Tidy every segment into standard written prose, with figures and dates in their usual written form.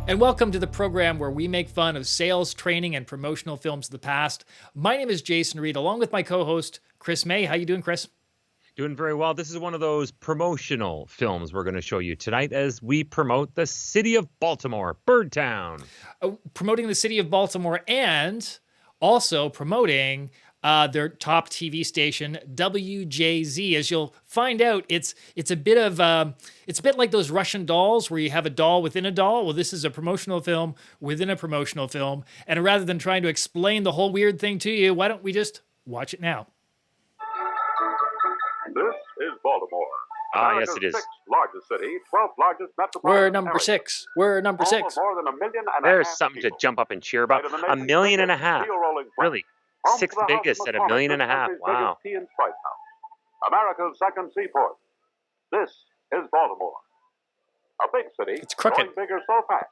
And welcome to the program where we make fun of sales, training, and promotional films of the past. My name is Jason Reed, along with my co-host, Chris May. How you doing, Chris? Doing very well. This is one of those promotional films we're going to show you tonight as we promote the City of Baltimore, Birdtown. Promoting the City of Baltimore and also promoting their top TV station, WJZ. As you'll find out, it's a bit like those Russian dolls where you have a doll within a doll. Well, this is a promotional film within a promotional film. And rather than trying to explain the whole weird thing to you, why don't we just watch it now? This is Baltimore. Yes, it is. 6th largest city, 12th largest metropolitan We're number area. 6. We're number 6. More than 1.5 million There's something to jump up and cheer about. 1.5 million. Really? Sixth biggest at 1.5 million. Wow. America's second seaport. This is Baltimore. A big city. It's crooked. Growing bigger so fast.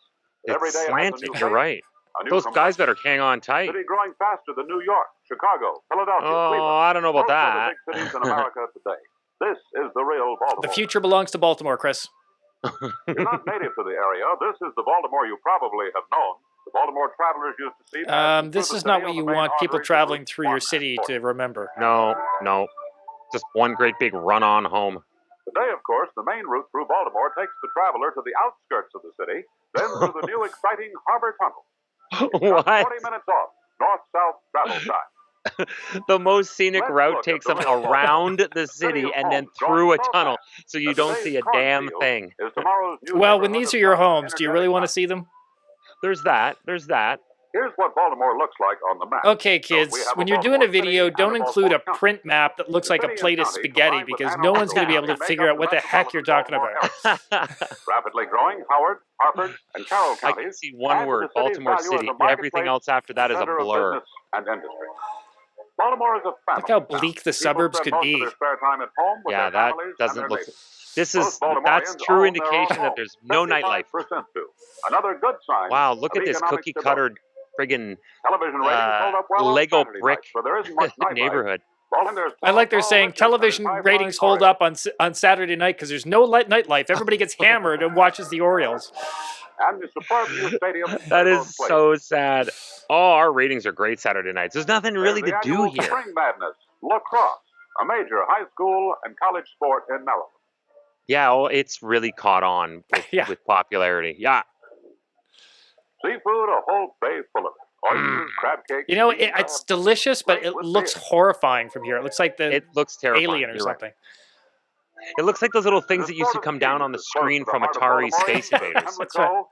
Every It's day it has a slanted. new You're face, right. a new Those complexion. guys better hang on tight. City growing faster than New York, Chicago, Philadelphia, Oh, Cleveland. I don't know about Most that. of the big cities in America today. This is the real Baltimore. The future belongs to Baltimore, Chris. You're not native to the area. This is the Baltimore you probably have known. The Baltimore travelers used to see. This is not what you want people traveling through your city to remember. No. Just one great big run on home. Today, of course, the main route through Baltimore takes the traveler to the outskirts of the city, then through the new exciting Harbor Tunnel. What? 40 minutes off, north-south travel time. The most scenic Let's route look takes at them the real around the city and then through a tunnel, so you don't see a damn thing. Is tomorrow's new Well, when neighborhood these of are your fun and homes, do you really want to energetic see them? There's that. Here's what Baltimore looks like on the map. Okay, So we kids, have when you're doing a Baltimore video, City don't and a include a Baltimore print map that looks like a City and plate of county spaghetti combined with because Ann no Arbor one's going to be able to County figure make out up what the the heck you're talking metropolitan about. Rapidly growing Howard, Harford, and Carroll I counties. can see one add to word, the city's Baltimore value as City. a marketplace, Everything else after that is a center of blur. business and industry. Baltimore is a family Look how town. bleak the People suburbs spend could most be. of their spare time at home with Yeah, their that families doesn't and their look. neighbors. That's Most Baltimoreans true own their indication own that home. there's no nightlife. 55% do. Another good sign. Wow, look of at this economic cookie stability. cutter friggin' Television ratings hold up well on Lego Saturday brick nights, where there isn't much nightlife. neighborhood. I like they're saying television ratings hold up on Saturday night because there's no nightlife. Everybody gets hammered and watches the Orioles. And the superb new stadium. That is so sad. Oh, our ratings are great Saturday nights. There's nothing really There's to the do annual here. Spring Madness, lacrosse, a major high school and college sport in Maryland. Yeah, it's really caught on with popularity. Yeah. Seafood, a whole bay full of it. Oysters, crab cakes. You know, steamed it's crab. delicious, but it With looks beer. horrifying from here. It looks like the It looks terrifying. alien or You're right. something. It looks like those little things The that used to sport of come down skiing on the is close screen to the from heart of Atari Baltimore, Space Invaders. That's right.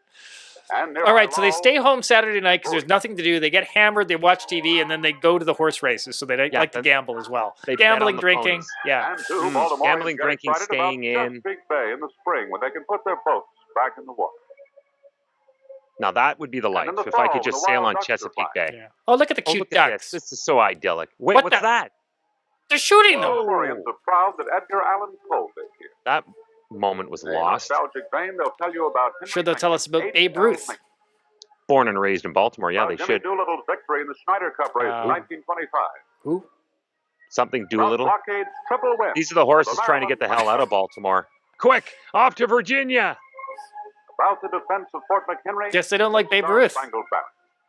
And All right, so they nearby stay Lowell, home Saturday night because there's nothing to do. They get hammered, they watch TV, and then they go to the horse races. So they Yeah, like to gamble as well. they bet on Gambling, the drinking, ponies. yeah. And two Baltimoreans Gambling, get drinking, excited about staying in. Chesapeake Bay in the spring when they can put their boats back in the water. Now that would be the life in the if I fall, could just the sail wild on ducks are Chesapeake flying. Bay. Yeah. Oh, look at the Oh, cute look at ducks. this. This is so idyllic. Wait, What what's the- that? They're shooting them. Baltimoreans are proud that Edgar Allan Poe lived here. That moment was In lost. nostalgic vein, they'll tell you about Henry Sure, they'll tell us about Lincoln, Babe Ruth. Lincoln, Born and raised in Baltimore. Yeah, about they Jimmy should. Doolittle's victory in the Schneider Cup race in 1925. Who? Something About Doolittle. Blockade's triple win. These are the horses trying to get the hell out of Baltimore. Quick, off to Virginia. About the defense of Fort McHenry. Guess they don't like Babe Ruth. Star-Spangled Banner.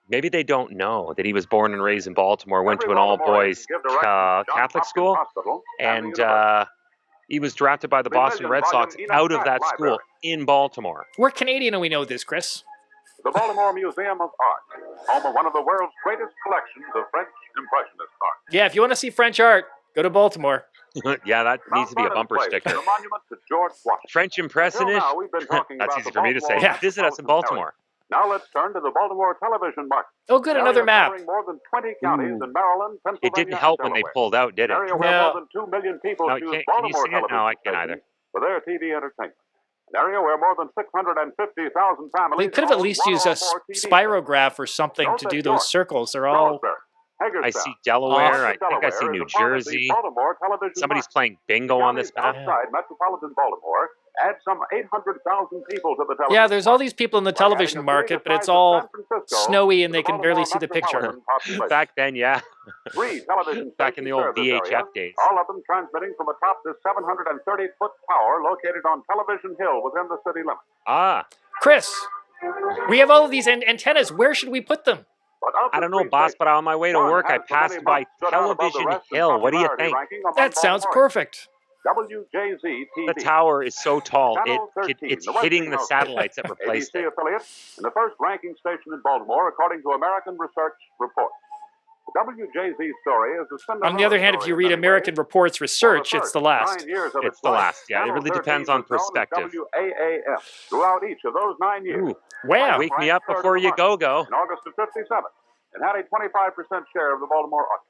Maybe they don't know that he was born and raised in Baltimore, went to Every an all-boys Baltimorean can give directions to Johns Catholic Hopkins school, Hospital and the university. he was drafted by the 3 Boston million Red Sox volume out of Enoch that Pratt school Library. in Baltimore. We're Canadian and we know this, Chris. The Baltimore Museum of Art, home of one of the world's greatest collections of French Impressionist art. Yeah, if you want to see French art, go to Baltimore. Yeah, that needs to be a Mount bumper Vernon Place, sticker. The monument to George Washington. French Until Impressionist. now, we've been talking That's about easy the for me to say. Baltimore Yeah. Visit us in metropolitan Baltimore. area. Now let's turn to the Baltimore television market. Oh, good, An another area map. covering more than 20 counties in Maryland, Pennsylvania, It didn't and help when they Delaware. pulled out, did An it? area where No. more than 2 million people No, choose can you Baltimore sing it? No, I can't television either. for their TV entertainment. An area where more than 650,000 families. They could have at own least one used or a more TV spirograph or something Don't to let do York, those circles. They're all... Salisbury, Hagerstown. I see Delaware. I think I Delaware see is New a part of the Jersey. Baltimore television Somebody's market. playing bingo on this map. Counties outside metropolitan Baltimore add some 800,000 people to the television. Yeah, there's all these people in the By adding television a market, but city it's the size of all San Francisco snowy and to they the can barely see Baltimore the picture. metropolitan population. Back then, yeah. 3 television Back in the old stations serve this VHF area, days. all of them transmitting from atop this 730-foot tower located on Television Hill within the city limits. Ah, Chris, We have all of these antennas. Where should we put them? But of the I don't know, three boss, but stations, on my way to one work, I has for many passed by months stood out above the Television rest in Hill. What do you popularity think? ranking among That sounds Baltimoreans. perfect. WJZ-TV. The tower is so tall, Channel 13, it's the hitting the Westinghouse satellites that replaced ABC it. affiliate and the first ranking station in Baltimore, according to American Research Report. The WJZ story is a Cinderella On the other hand, if story you in read many American ways. Reports For Research, it's first the last. 9 years of It's its the life, last, yeah. It Channel really 13 depends on was known as perspective. WAAF throughout each of those 9 years. Ooh, Wow. wake me up before you go. In August of 57, and had a 25% share of the Baltimore audience.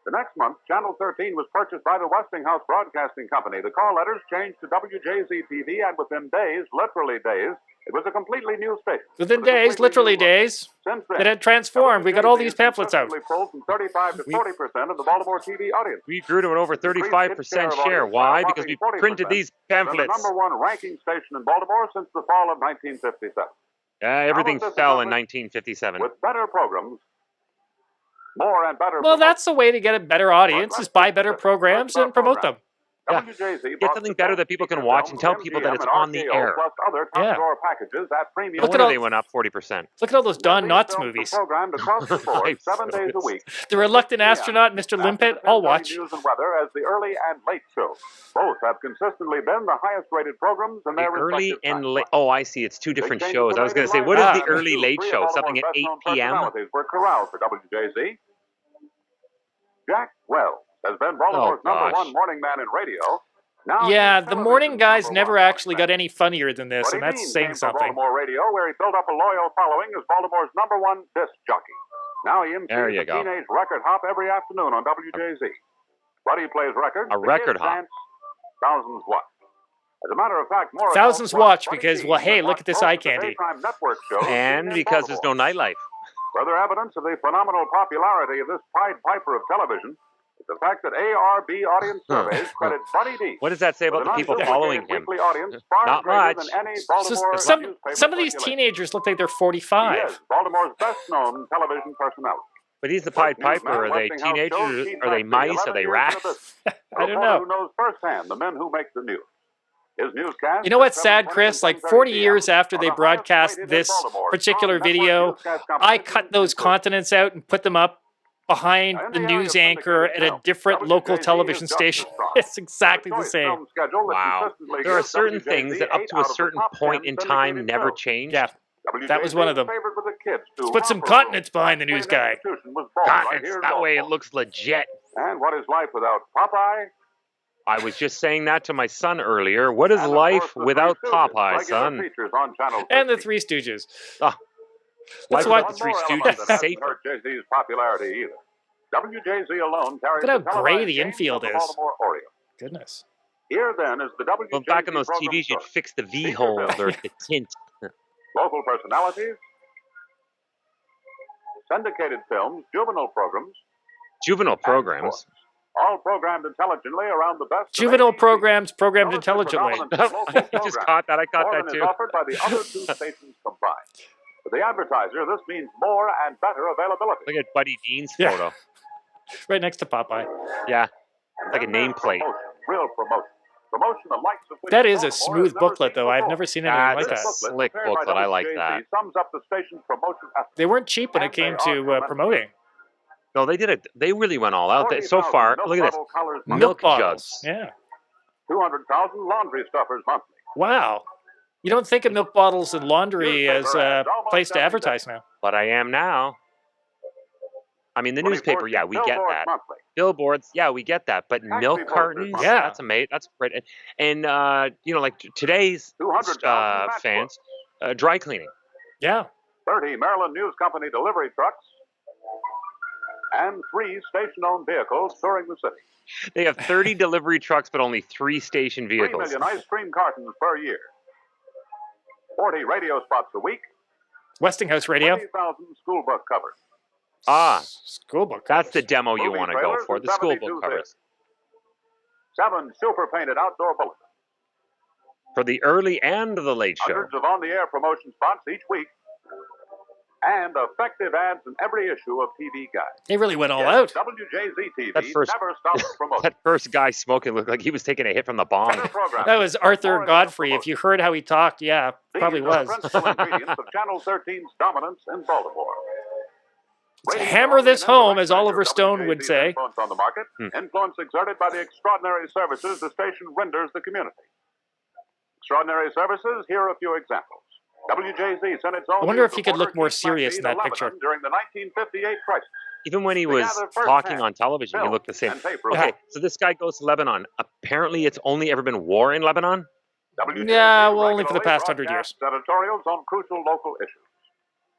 The next month, Channel 13 was purchased by the Westinghouse Broadcasting Company. The call letters changed to WJZ-TV, and within days, literally days, it was a completely new station. Within With a days, completely literally new look. days, Since it then, had transformed. We got all these WJZ pamphlets out. consistently pulled from 35 to 40% of the Baltimore TV audience. We grew to an over 35% share. Why? Because we printed these Been the pamphlets. #1 ranking station in Baltimore since the fall of 1957. Everything Now, fell in 1957. With better programs, more and better. Well, that's the way to get a better audience, is buy better programs and promote them. Yeah. WJZ Get something better that people can watch and tell people that it's on the air. Plus other Yeah. top-drawer packages at premium. No Look at wonder all- they went up 40%. Look at all those Don These Knotts films are movies. Programmed across the board, Nice. 7 days a week. The Reluctant 6 p.m. Astronaut, Mr. Limpet, After I'll 10:30 watch. News and weather as the early and late show. Both have consistently been the highest-rated programs in The their early respective and time late. slots. Oh, I see. It's two different Big changes shows. were I was made going to in say, what is live the time, early too. late 3 show? of Something at Baltimore's 8 p.m.? personalities were corralled for WJZ. Jack Wells has been Baltimore's gosh. #1 morning man in radio. Now Yeah, he's the morning television's guys #1 never morning actually man. got any funnier than this, Buddy and that's Deane saying came from something. Baltimore radio, where he built up a loyal following as Baltimore's #1 disc jockey. Now he There MCs you a go. teenage record hop every afternoon on WJZ. Buddy plays records. A the record kids hop. dance, thousands watch. As a matter of fact, more Thousands adults watch Buddy because, Deane well, hey, than look at this most eye of the candy. daytime network shows And seen in because there's Baltimore. no nightlife. Further evidence of the phenomenal popularity of this Pied Piper of television is the fact that ARB audience surveys credit Buddy Deane What does that say about with the an people following unduplicated him? weekly audience far Not greater much. than any So Baltimore some newspaper of these circulation. teenagers look like they're He 45. is Baltimore's best-known television personality. But he's the Pied Newsman, Piper. Are they Westinghouse shows teenagers? Keith Are they Factory, mice? 11 Are they years in the rats? business. I don't A reporter know. who knows firsthand the men who make the news. His newscast You know what's at sad, 7:20 Chris? and Like 40 10:30 years p.m. after are they the broadcast highest-rated in this Baltimore. particular Strong network video, newscast I competition cut those includes- continents out and put them up behind In the area news of anchor syndicated at a films, different WJZ local is television just as station. strong. It's exactly The the choice same. film schedule that Wow. consistently There are gives certain WJZ things that up 8 to a out of the certain top point 10 in time syndicated never films. changed. Yeah, that was one of them. Favored with the kids to Let's put some Romper Room. continents behind the news Plain guy. Institution was born right Continents. here in That way it Baltimore. looks legit. And what is life without Popeye? I was just saying that to my son earlier. What is And, of life course, the without Three Stooges, Popeye, regular son? features on Channel And the 13. Three Stooges. Ah, Let's life watch without the Three One more element Stooges that is hasn't safer. hurt JZ's popularity either. WJZ alone carries Look at how the gray televised the games infield of the is. Baltimore Orioles. Goodness. Here then is the WJZ Well, back in those program TVs, you'd source. fix the V Feature hole films. or the tint. Local personalities, syndicated films, juvenile programs, Juvenile and programs. sports. All programmed intelligently around the best of Juvenile ABC. programs programmed Notice the intelligently. predominance of local I just programs. caught that. I caught More that than is too. offered by the other two stations combined. For the advertiser, this means more and better availability. Look at Buddy Deane's Yeah. photo. Right next to Popeye. Yeah. And like a then there's nameplate. Promotion, real promotion. Promotion the likes of which That is a Baltimore has smooth never booklet, seen though. I've before. never seen anything like That's that. a slick prepared by booklet. I like WJZ that. sums up the station's promotion efforts. They weren't cheap when it And came they to are tremendous. promoting. No, they did it. They really went all out. So 40,000 far, milk look at this. bottle collars Milk monthly. bottles. jugs. Yeah. 200,000 laundry stuffers monthly. Wow. You don't think of milk bottles and laundry as Newspaper a ads almost place to every advertise now. But I am now. I mean, the newspaper, yeah, we get billboards that. monthly. Billboards, yeah, we get that. But Taxi milk posters cartons, monthly. Yeah. that's amazing. That's great. And you know, like today's 200,000 fans, dry cleaning. Yeah. 30 Maryland News Company delivery trucks, and 3 station-owned vehicles touring the city. They have 30 delivery trucks, but only 3 station 3 vehicles. million ice cream cartons per year. 40 radio spots a week. Westinghouse Radio. 20,000 school bus covers. Ah, School book. that's the demo you Movie want to go trailers for. and The school 72 book covers. 7 super-painted outdoor bulletins. For the early and the late show. Hundreds of on-the-air promotion spots each week. and effective ads in every issue of TV Guide. They really went all Yes, out. WJZ-TV That first- never stops promoting. That first guy smoking looked like he was taking a hit from the bomb. Better programming, That was Arthur more Godfrey. If promotion. you heard how he talked, yeah, probably These are was. the principal ingredients of Channel 13's dominance in Baltimore. To Ratings hammer are this only home, the as Oliver measure of Stone would WJZ's say. Influence on the market, influence exerted by the extraordinary services the station renders the community. Extraordinary services, here are a few examples. WJZ sent its own. I wonder if news he could look reporter, more Keith serious in Maxey, to that picture. Lebanon during the 1958 crisis. Even when he They was gather firsthand talking on television, he film looked the same. and tape Okay, reports. so this guy goes to Lebanon. Apparently, it's only ever been war in Lebanon. WJZ Yeah, well, only for the regularly past 100 broadcasts editorials on crucial local issues.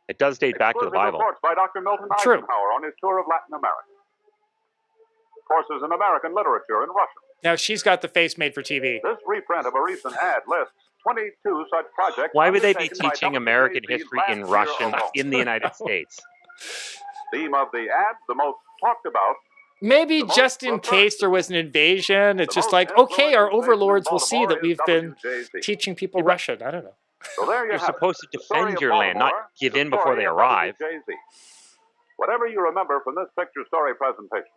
It does date back to the Exclusive Bible. reports by Dr. Milton True. Eisenhower on his tour of Latin America. Courses in American literature and Russian. Now she's got the face made for TV. This reprint of a recent ad lists 22 such projects. Why would they be undertaken by teaching American WJZ's history last in year Russian alone. in the United States? Theme of the ad, the most talked about. Maybe The most just in reversed. case there was an invasion, it's The just most like, okay, our influential overlords station in will see that Baltimore we've is been WJZ. teaching people Russian. I don't know. So there you You're have supposed it. to The story defend of your land, not Baltimore, give the in before story they of arrive. WJZ. Whatever you remember from this picture story presentation.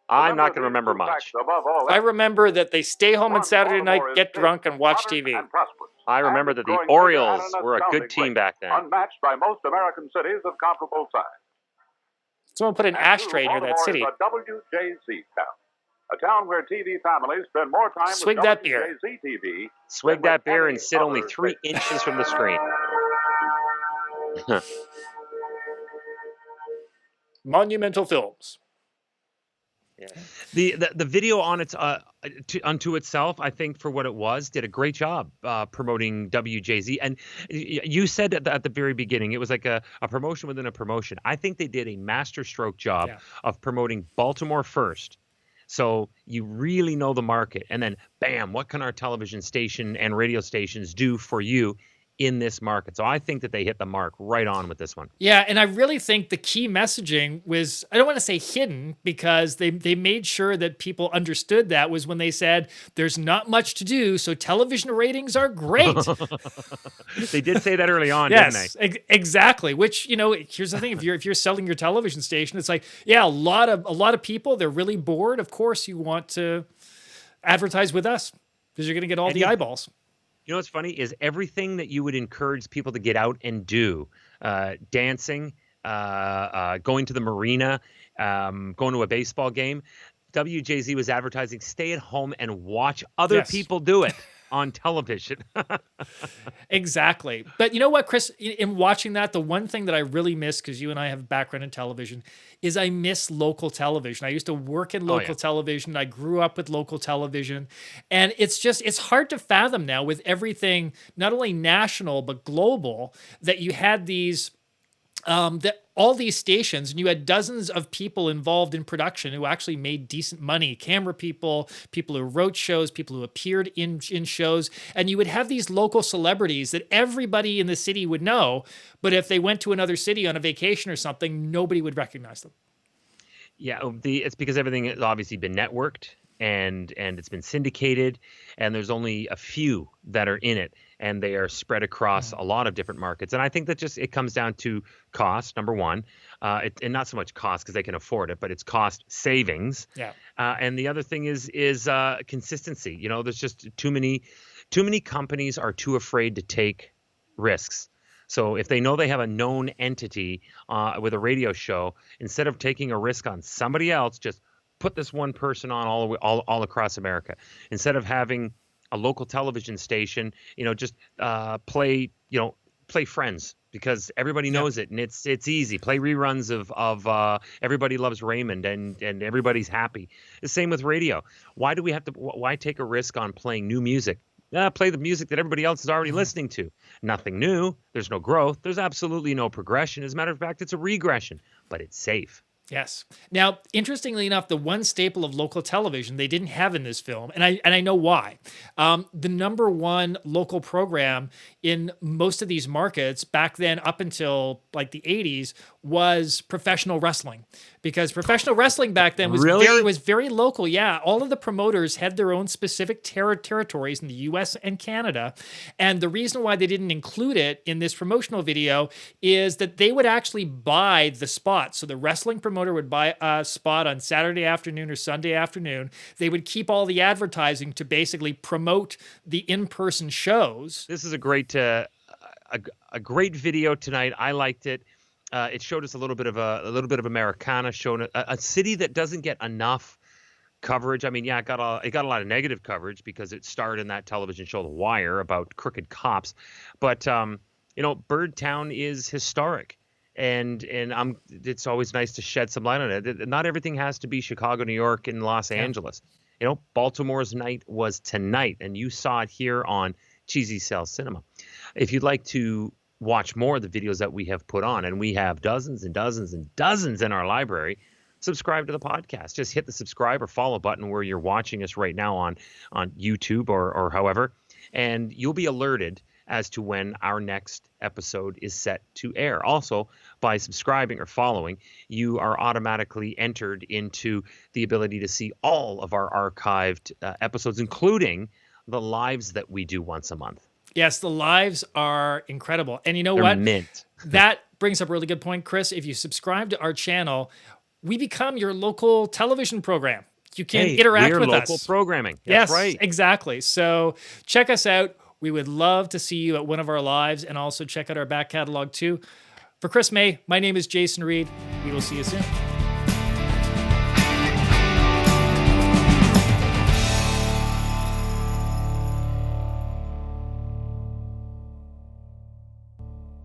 I'm not going to these remember two facts much. Above all I else. remember that they stay home on One, Saturday night, Baltimore is get big, drunk, and watch modern, TV. and prosperous. I And remember it's that the growing bigger Orioles at an were a good astounding team rate, back then. Unmatched by most American cities of comparable size. Someone put an And ashtray near Baltimore that city. is a WJZ town. A town where TV families spend more time Swig with that beer. WJZ-TV Swig than that with beer any and sit only other 3 station. inches from the screen. Monumental Films. Yeah. The video on its unto itself, I think for what it was, did a great job promoting WJZ. And you said at the very beginning, it was like a promotion within a promotion. I think they did a masterstroke job of promoting Baltimore first. So you really know the market. And then, bam, what can our television station and radio stations do for you in this market? So I think that they hit the mark right on with this one. Yeah, and I really think the key messaging was, I don't want to say hidden, because they made sure that people understood that, was when they said, there's not much to do, so television ratings are great. They did say that early on, didn't they? Exactly. Which, here's the thing, if you're selling your television station, it's like, yeah, a lot of people, they're really bored. Of course you want to advertise with us because you're going to get all the eyeballs. You know what's funny is everything that you would encourage people to get out and do, dancing, going to the marina, going to a baseball game, WJZ was advertising, stay at home and watch other people do it on television. Exactly. But you know what, Chris, in watching that, the one thing that I really miss, because you and I have a background in television, is I miss local television. I used to work in local television. I grew up with local television. And it's hard to fathom now with everything, not only national, but global, that you had these, all these stations, and you had dozens of people involved in production who actually made decent money, camera people, people who wrote shows, people who appeared in shows, and you would have these local celebrities that everybody in the city would know, but if they went to another city on a vacation or something, nobody would recognize them. Yeah, it's because everything has obviously been networked and it's been syndicated, and there's only a few that are in it, and they are spread across a lot of different markets. And I think that it comes down to cost, number one, and not so much cost because they can afford it, but it's cost savings. Yeah. And the other thing is consistency. There's just too many companies are too afraid to take risks. So if they know they have a known entity with a radio show, instead of taking a risk on somebody else, just put this one person on all across America. Instead of having a local television station, just play Friends, because everybody knows it and it's easy. Play reruns of Everybody Loves Raymond and everybody's happy. The same with radio. Why do we have to? Why take a risk on playing new music? Play the music that everybody else is already listening to. Nothing new. There's no growth. There's absolutely no progression. As a matter of fact, it's a regression, but it's safe. Yes. Now, interestingly enough, the one staple of local television they didn't have in this film, and I know why. The number one local program in most of these markets back then, up until like the 80s, was professional wrestling, because professional wrestling back then was Really? very local. Yeah, all of the promoters had their own specific territories in the U.S. and Canada, and the reason why they didn't include it in this promotional video is that they would actually buy the spot. So the wrestling promoter would buy a spot on Saturday afternoon or Sunday afternoon. They would keep all the advertising to basically promote the in-person shows. This is a great video tonight. I liked it. It showed us a little bit of Americana, showing a city that doesn't get enough coverage. I mean, yeah, it got a lot of negative coverage because it starred in that television show The Wire about crooked cops. But Birdtown is historic, and it's always nice to shed some light on it. Not everything has to be Chicago, New York, and Los Angeles. Baltimore's night was tonight, and you saw it here on Cheezy Sells Cinema. If you'd like to watch more of the videos that we have put on, and we have dozens and dozens and dozens in our library, subscribe to the podcast. Just hit the subscribe or follow button where you're watching us right now on YouTube or however, and you'll be alerted as to when our next episode is set to air. Also, by subscribing or following, you are automatically entered into the ability to see all of our archived episodes, including the lives that we do once a month. Yes, the lives are incredible. And you know They're what? mint. That brings up a really good point, Chris. If you subscribe to our channel, we become your local television program. You can interact with us. Local programming. Yes, That's right. exactly. So check us out. We would love to see you at one of our lives, and also check out our back catalog too. For Chris May, my name is Jason Reed. We will see you soon.